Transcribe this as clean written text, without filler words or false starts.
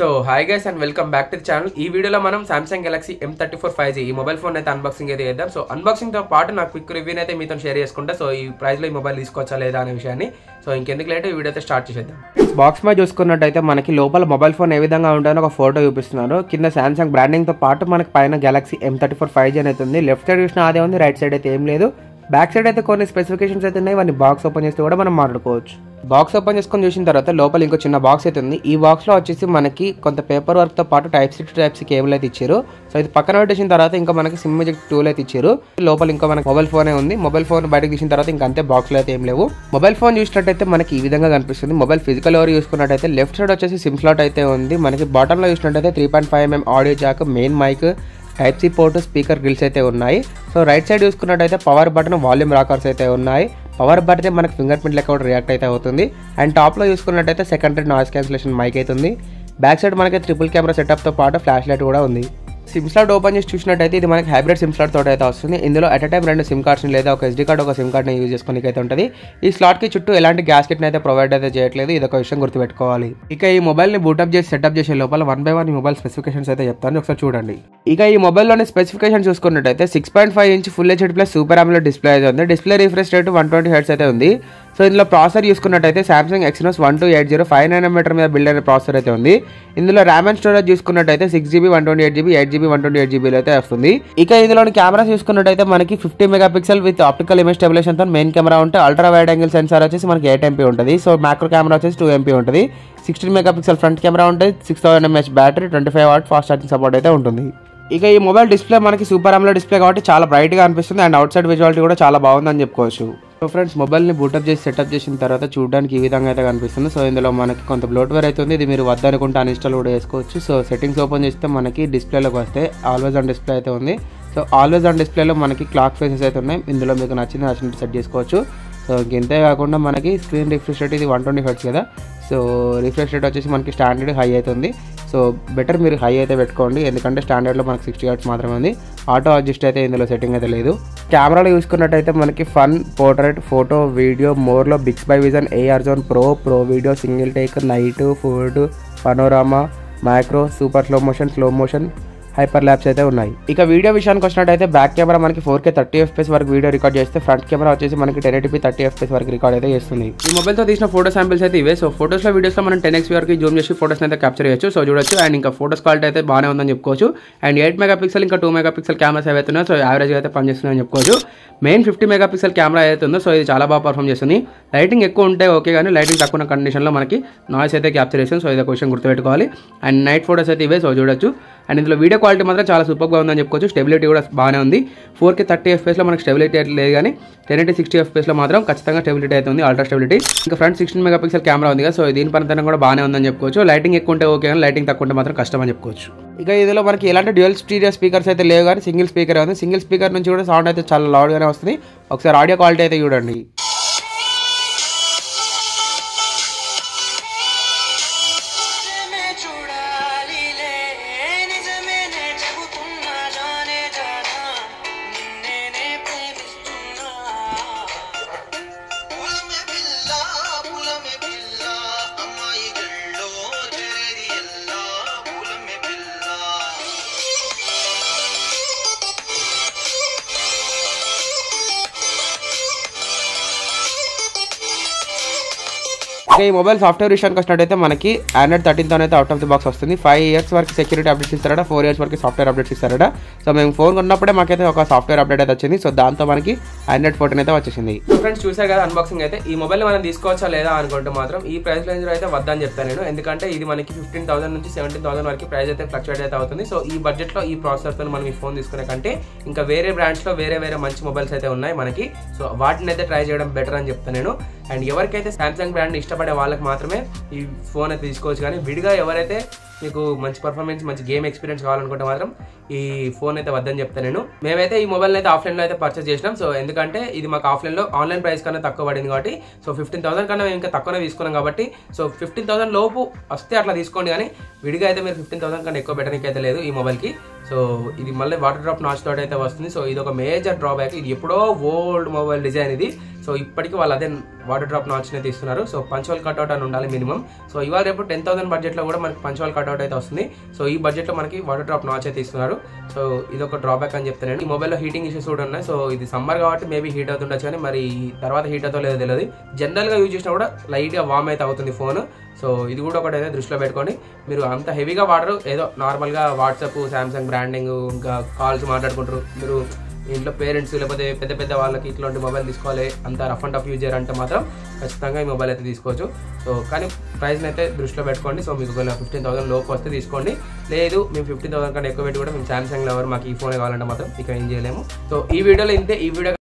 So hi guys and welcome back to the channel. ఈ వీడియోలో మనం Samsung Galaxy M34 5G ఈ mobile phone అయితే అన్బాక్సింగ్ అయితే చేద్దాం. సో అన్బాక్సింగ్ తో పాటు నాకు క్విక్ రివ్యూ అయితే మీతో షేర్ చేసుకుంటా. సో ఈ ప్రైస్ లో ఈ మొబైల్ తీసుకోవచ్చా లేదా అనే విషయాన్ని సో ఇంకెందుకు లేట్ ఈ వీడియో అయితే స్టార్ట్ చేసేద్దాం. బాక్స్ మీద చూసుకున్నట్టయితే మనకి లోపల మొబైల్ ఫోన్ ఏ విధంగా ఉంటుందో ఒక ఫోటో చూపిస్తున్నారు. కింద Samsung బ్రాండింగ్ తో పాటు మనకి పైన Galaxy M34 5G అనేది ఉంది. లెఫ్ట్ సైడ్ చూసినా అదే ఉంది, రైట్ సైడ్ అయితే ఏం లేదు. బ్యాక్ సైడ్ అయితే కొన్ని స్పెసిఫికేషన్స్ అయితే ఉన్నాయి. వాటిని బాక్స్ ఓపెన్ చేస్తే కూడా మనం మాట్లాడుకోవచ్చు. బాక్స్ ఓపెన్ చేసుకొని చూసిన తర్వాత లోపల ఇంకో చిన్న బాక్స్ అయితే ఉంది. ఈ బాక్స్ లో వచ్చేసి మనకి కొంత పేపర్ వర్క్ తో పాటు Type-C కేబుల్ అయితే ఇచ్చారు. సో ఇది పక్కన పెట్టేసిన తర్వాత ఇంకా మనకి సిమ్ ఎజెక్ట్ టూల్ అయితే ఇచ్చారు. లోపల ఇంకా మనకి మొబైల్ ఫోనే ఉంది. మొబైల్ ఫోన్ బయటకు తీసిన తర్వాత ఇంకా అంతే, బాక్స్ లో అయితే ఏం లేవు. మొబైల్ ఫోన్ చూసినట్టయితే మనకి ఈ విధంగా కనిపిస్తుంది. మొబైల్ ఫిజికల్ ఓవర్ చూసుకున్నట్టయితే లెఫ్ట్ సైడ్ వచ్చేసి సిమ్ స్లాట్ అయితే ఉంది. మనకి బాటమ్ లో చూసినట్టయితే 3.5mm audio jack, main mic, Type-C port, speaker grills అయితే ఉన్నాయి. సో రైట్ సైడ్ చూసుకున్నట్టయితే పవర్ బటన్, వాల్యూమ్ రాకర్స్ అయితే ఉన్నాయి. పవర్ బటన్ మనకి ఫింగర్ ప్రింట్ లెక్క కూడా రియాక్ట్ అయితే అవుతుంది. అండ్ టాప్ లో చూసుకున్నట్టయితే సెకండరీ నాయిస్ క్యాన్సిలేషన్ మైక్ అయితే ఉంది. బ్యాక్ సైడ్ మనకి ట్రిపుల్ కెమెరా సెటప్ తో పాటు ఫ్లాష్ లైట్ కూడా ఉంది. సిమ్ స్లాట్ ఓపెన్ చేసి చూసినట్టయితే ఇది మనకి హైబ్రిడ్ సిమ్ స్లాట్ తోటి అయితే వస్తుంది. ఇందులో అట్ టైం 2 సిమ్ కార్డ్స్ లేదా ఒక SD కార్డ్, ఒక సిమ్ కార్డ్ని యూజ్ చేసుకోనికి అయితే ఉంటుంది. ఈ స్లాట్ కి చుట్టూ ఎలాంటి గ్యాస్కెట్ అయితే ప్రొవైడ్ అయితే చేయట్లేదు. ఇది ఒక విషయం గుర్తుపెట్టుకోవాలి. ఇక ఈ మొబైల్ ని బూటప్ చేసి సెటప్ చేసే లోపల 1 by 1 ఈ మొబైల్ స్పెసిఫికేషన్స్ అయితే చెప్తాను, ఒకసారి చూడండి. ఇక ఈ మొబైల్లోని స్పెసిఫికేషన్ చూసుకున్నట్టయితే 6.5 inch full HD plus super AMOLED display అయితే ఉంది. డిస్ప్లే రిఫ్రెష్ రేట్ 120 Hz అయితే ఉంది. సో ఇందులో ప్రాసెసర్ చూసుకున్నట్టయితే Samsung Exynos 1280 5nm మీద బిల్డ్ అయిన ప్రాసెసర్ అయితే ఉంది. ఇందులో ర్యామ్ అండ్ స్టోరేజ్ చూసుకున్నట్టయితే 6GB 128GB 8GB 128GB అయితే వస్తుంది. ఇక ఇందులోని కెమెరా చూసుకున్నట్టయితే మనకి 50 megapixel with optical image stabilisation తో మెయిన్ కెమెరా ఉంటే, అల్ట్రా వైడ్ యాంగిల్ సెన్సార్ వచ్చేసి మనకి 8MP ఉంటుంది. సో మ్యాక్రో కెమెరా వచ్చేసి 2MP ఉంటుంది. 16 మెగాపిక్సెల్ ఫ్రంట్ కెమెరా ఉంటుంది. 6000 mAh battery, 25W fast charging support అయితే ఉంటుంది. ఇక ఈ మొబైల్ డిస్ప్లే మనకి సూపర్ AMOLED డిస్ప్లే కాబట్టి చాలా బ్రైట్ గా అనిపిస్తుంది. అండ్ అవుట్ సైడ్ విజువాలిటీ కూడా చాలా బాగుందని చెప్పుకోవచ్చు. సో ఫ్రెండ్స్, మొబైల్ని బూటప్ చేసి సెటప్ చేసిన తర్వాత చూడడానికి ఈ విధంగా అయితే కనిపిస్తుంది. సో ఇందులో మనకి కొంత బ్లోట్వేర్ అయితే ఉంది. ఇది మీరు వద్దనుకుంటే అన్ఇన్స్టాల్ కూడా చేసుకోవచ్చు. సో సెట్టింగ్స్ ఓపెన్ చేస్తే మనకి డిస్ప్లేలోకి వస్తే ఆల్వేస్ ఆన్ డిస్ప్లే అయితే ఉంది. సో ఆల్వేస్ ఆన్ డిస్ప్లేలో మనకి క్లాక్ ఫేసెస్ అయితే ఉన్నాయి. ఇందులో మీకు నచ్చినట్టు సెట్ చేసుకోవచ్చు. సో ఇంతే కాకుండా మనకి స్క్రీన్ రిఫ్రెష్ రేట్ ఇది 120 Hz కదా. సో రిఫ్రెష్ రేట్ వచ్చేసి మనకి స్టాండర్డ్ హై అవుతుంది. సో బెటర్ మీరు హై అయితే పెట్టుకోండి, ఎందుకంటే స్టాండర్డ్లో మనకి 60 Hz మాత్రమే ఉంది. ఆటో అడ్జస్ట్ అయితే ఇందులో సెట్టింగ్ అయితే లేదు. కెమెరాలో చూసుకున్నట్టయితే మనకి ఫన్, పోర్ట్రేట్, ఫోటో, వీడియో, మోర్లో Bixby vision, AR zone, pro video, single take, night, food, panorama, micro, super slow motion, hyperlapse అయితే ఉన్నాయి. ఇక వీడియో విషయానికి వచ్చినట్టయితే బ్యాక్ కెమెరా మనకి 4K 30fps వరకు వీడియో రికార్డ్ చేస్తే, ఫ్రంట్ కెమెరా వచ్చేసి మనకి 1080p 30fps వరకు రికార్డ్ అయితే చేస్తుంది. ఈ మొబైల్ తో తీసిన ఫోటో శాంపిల్స్ అయితే ఇవే. సో ఫోటోస్ లో, వీడియోస్ లో మనం 10x వరకు జూమ్ చేసి ఫోటోస్ అయితే క్యాప్చర్ చేయొచ్చు. సో చూడొచ్చు. అండ్ ఇంకా ఫోటోస్ క్వాలిటీ అయితే బాగానే ఉందని చెప్పుకోవచ్చు. అండ్ 8 మెగాపిక్సెల్ ఇంకా 2 మెగాపిక్సెల్ కెమెరాస్ ఏవైతే ఉన్నాయో సో యావరేజ్ అయితే పనిచేస్తున్నాయని చెప్పుకోవచ్చు. మెయిన్ 50 మెగాపిక్సెల్ కెమెరా ఏదైతే ఉందో సో ఇది చాలా బాగా పర్ఫామ్ చేస్తుంది. లైటింగ్ ఎక్కువ ఉంటే ఓకే, కానీ లైటింగ్ తక్కువ కండిషన్లో మనకి నాయిస్ అయితే క్యాప్చర్ చేస్తుంది. సో ఇది ఒక విషయం గుర్తుపెట్టుకోవాలి. అండ్ నైట్ ఫోటోస్ అయితే ఇవే. సో చూడొచ్చు. అండ్ ఇందులో వీడియో క్వాలిటీ మాత్రం చాలా సూపర్గా ఉందని చెప్పుకోవచ్చు. స్టెబిలిటీ కూడా బాగానే ఉంది. 4K 30fps మనకి స్టెబిలిటీ అయితే లేదు, కానీ 1080 60fps మాత్రం ఖచ్చితంగా స్టెబిలిటీ అయితే ఉంది, అల్ట్రా స్టెబిలిటీ. ఇంకా ఫ్రంట్ 16 మెగాపిక్సెల్ కెమెరా ఉంది కదా. సో దీని పనితనం కూడా బాగానే ఉందని చెప్పుకోవచ్చు. లైటింగ్ ఎక్కువ ఉంటే ఓకే, కానీ లైటింగ్ తక్కువ ఉంటే మాత్రం కష్టం అని చెప్పుకోవచ్చు. ఇక ఇందులో మనకి ఎలాంటి డ్యూయల్ స్టీరియో స్పీకర్స్ అయితే లేవు, కానీ సింగిల్ స్పీకర్ ఉంది. సింగిల్ స్పీకర్ నుంచి కూడా సౌండ్ అయితే చాలా లౌడ్గానే వస్తుంది. ఒకసారి ఆడియో క్వాలిటీ అయితే చూడండి. ఇక ఈ మొబైల్ సాఫ్ట్వేర్ విషయానికి వచ్చినట్టయితే మనకి Android 13 అయితే అవుట్ ఆఫ్ ది బాక్స్ వస్తుంది. 5 years వరకు సెక్యూరిటీ అప్డేట్స్ ఇస్తారట, 4 years వరకు సాఫ్ట్వేర్ అప్డేట్స్ ఇస్తారట. సో మేము ఫోన్ కొన్నప్పుడే మాకైతే ఒక సాఫ్ట్వేర్ అప్డేట్ అయితే వచ్చింది. సో దాంతో మనకి Android 14 అయితే వచ్చేసింది. సో ఫ్రెండ్స్, చూసారు కదా అన్బాక్సింగ్ అయితే. ఈ మొబైల్ మనం తీసుకోవచ్చా లేదా అనుకుంటే మాత్రం ఈ ప్రైస్ రేంజ్ లో అయితే వద్దని చెప్తాను నేను, ఎందుకంటే ఇది మనకి 15,000 నుంచి 17,000 వరకు ప్రైస్ అయితే ఫ్లక్చువేట్ అయితే అవుతుంది. సో ఈ బడ్జెట్ లో ఈ ప్రాసెసర్ తో మనం ఈ ఫోన్ తీసుకునే కంటే ఇంకా వేరే బ్రాండ్స్ లో వేరే మంచి మొబైల్స్ అయితే ఉన్నాయి మనకి. సో వాటిని అయితే ట్రై చేయడం బెటర్ అని చెప్తాను నేను. అండ్ ఎవరికైతే Samsung బ్రాండ్ ఇష్టపడే వాళ్ళకి మాత్రమే ఈ ఫోన్ అయితే తీసుకోవచ్చు, కానీ విడిగా ఎవరైతే మీకు మంచి పర్ఫార్మెన్స్, మంచి గేమ్ ఎక్స్పీరియన్స్ కావాలనుకుంటే మాత్రం ఈ ఫోన్ అయితే వద్దని చెప్తాను నేను. మేమైతే ఈ మొబైల్ అయితే ఆఫ్లైన్లో అయితే పర్చేస్ చేసినాం. సో ఎందుకంటే ఇది మాకు ఆఫ్లైన్లో ఆన్లైన్ ప్రైస్ కన్నా తక్కువ పడింది కాబట్టి, సో 15,000 కన్నా మేము ఇంకా తక్కువనే తీసుకున్నాం కాబట్టి, సో 15,000 లోపు వస్తే అట్లా తీసుకోండి, కానీ విడిగా అయితే మీరు 15,000 కన్నా ఎక్కువ పెట్టడానికి అయితే లేదు ఈ మొబైల్కి. సో ఇది మళ్ళీ వాటర్ డ్రాప్ నాచ్ తోటి అయితే వస్తుంది. సో ఇది ఒక మేజర్ డ్రాబ్యాక్. ఇది ఎప్పుడో ఓల్డ్ మొబైల్ డిజైన్ ఇది. సో ఇప్పటికీ వాళ్ళు అదే వాటర్ డ్రాప్ నాచ్ అయితే ఇస్తున్నారు. సో పంచువల్ కట్అవుట్ అని ఉండాలి మినిమం. సో ఇవాళ రేపు 10,000 బడ్జెట్లో కూడా మనకి పంచువల్ కట్అవుట్ అయితే వస్తుంది. సో ఈ బడ్జెట్లో మనకి వాటర్ డ్రాప్ నాచ్ అయితే ఇస్తున్నారు. సో ఇది ఒక డ్రాబ్యాక్ అని చెప్తాను. ఈ మొబైల్లో హీటింగ్ ఇష్యూస్ కూడా ఉన్నాయి. సో ఇది సమ్మర్ కాబట్టి మేబీ హీట్ అవుతుండొచ్చు, కానీ మరి తర్వాత హీట్ అవుతుందో లేదో తెలియదు. జనరల్గా యూజ్ చేసినా కూడా లైట్గా వామ్ అయితే అవుతుంది ఫోన్. సో ఇది కూడా ఒకటి అయితే దృష్టిలో పెట్టుకోండి. మీరు అంత హెవీగా వాడరు, ఏదో నార్మల్గా వాట్సాప్, శాంసంగ్ బ్రాండింగ్, ఇంకా కాల్స్ మాట్లాడుకుంటారు. మీరు ఇంట్లో పేరెంట్స్ లేకపోతే పెద్ద పెద్ద వాళ్ళకి ఇట్లాంటి మొబైల్ తీసుకోవాలి, అంత రఫ్ అండ్ టఫ్ యూజ్ చేయాలంటే మాత్రం ఖచ్చితంగా ఈ మొబైల్ అయితే తీసుకోవచ్చు. సో కానీ ప్రైస్ని అయితే దృష్టిలో పెట్టుకోండి. సో మీకు 15,000 లోపు వస్తే తీసుకోండి. లేదు మేము 15,000 కన్నా ఎక్కువ పెట్టి కూడా మేము శాంసంగ్లో ఎవరు మాకు ఈ ఫోన్ కావాలంటే మాత్రం ఇక ఏం చేయలేము. సో ఈ వీడియోలో ఇంతే. ఈ వీడియో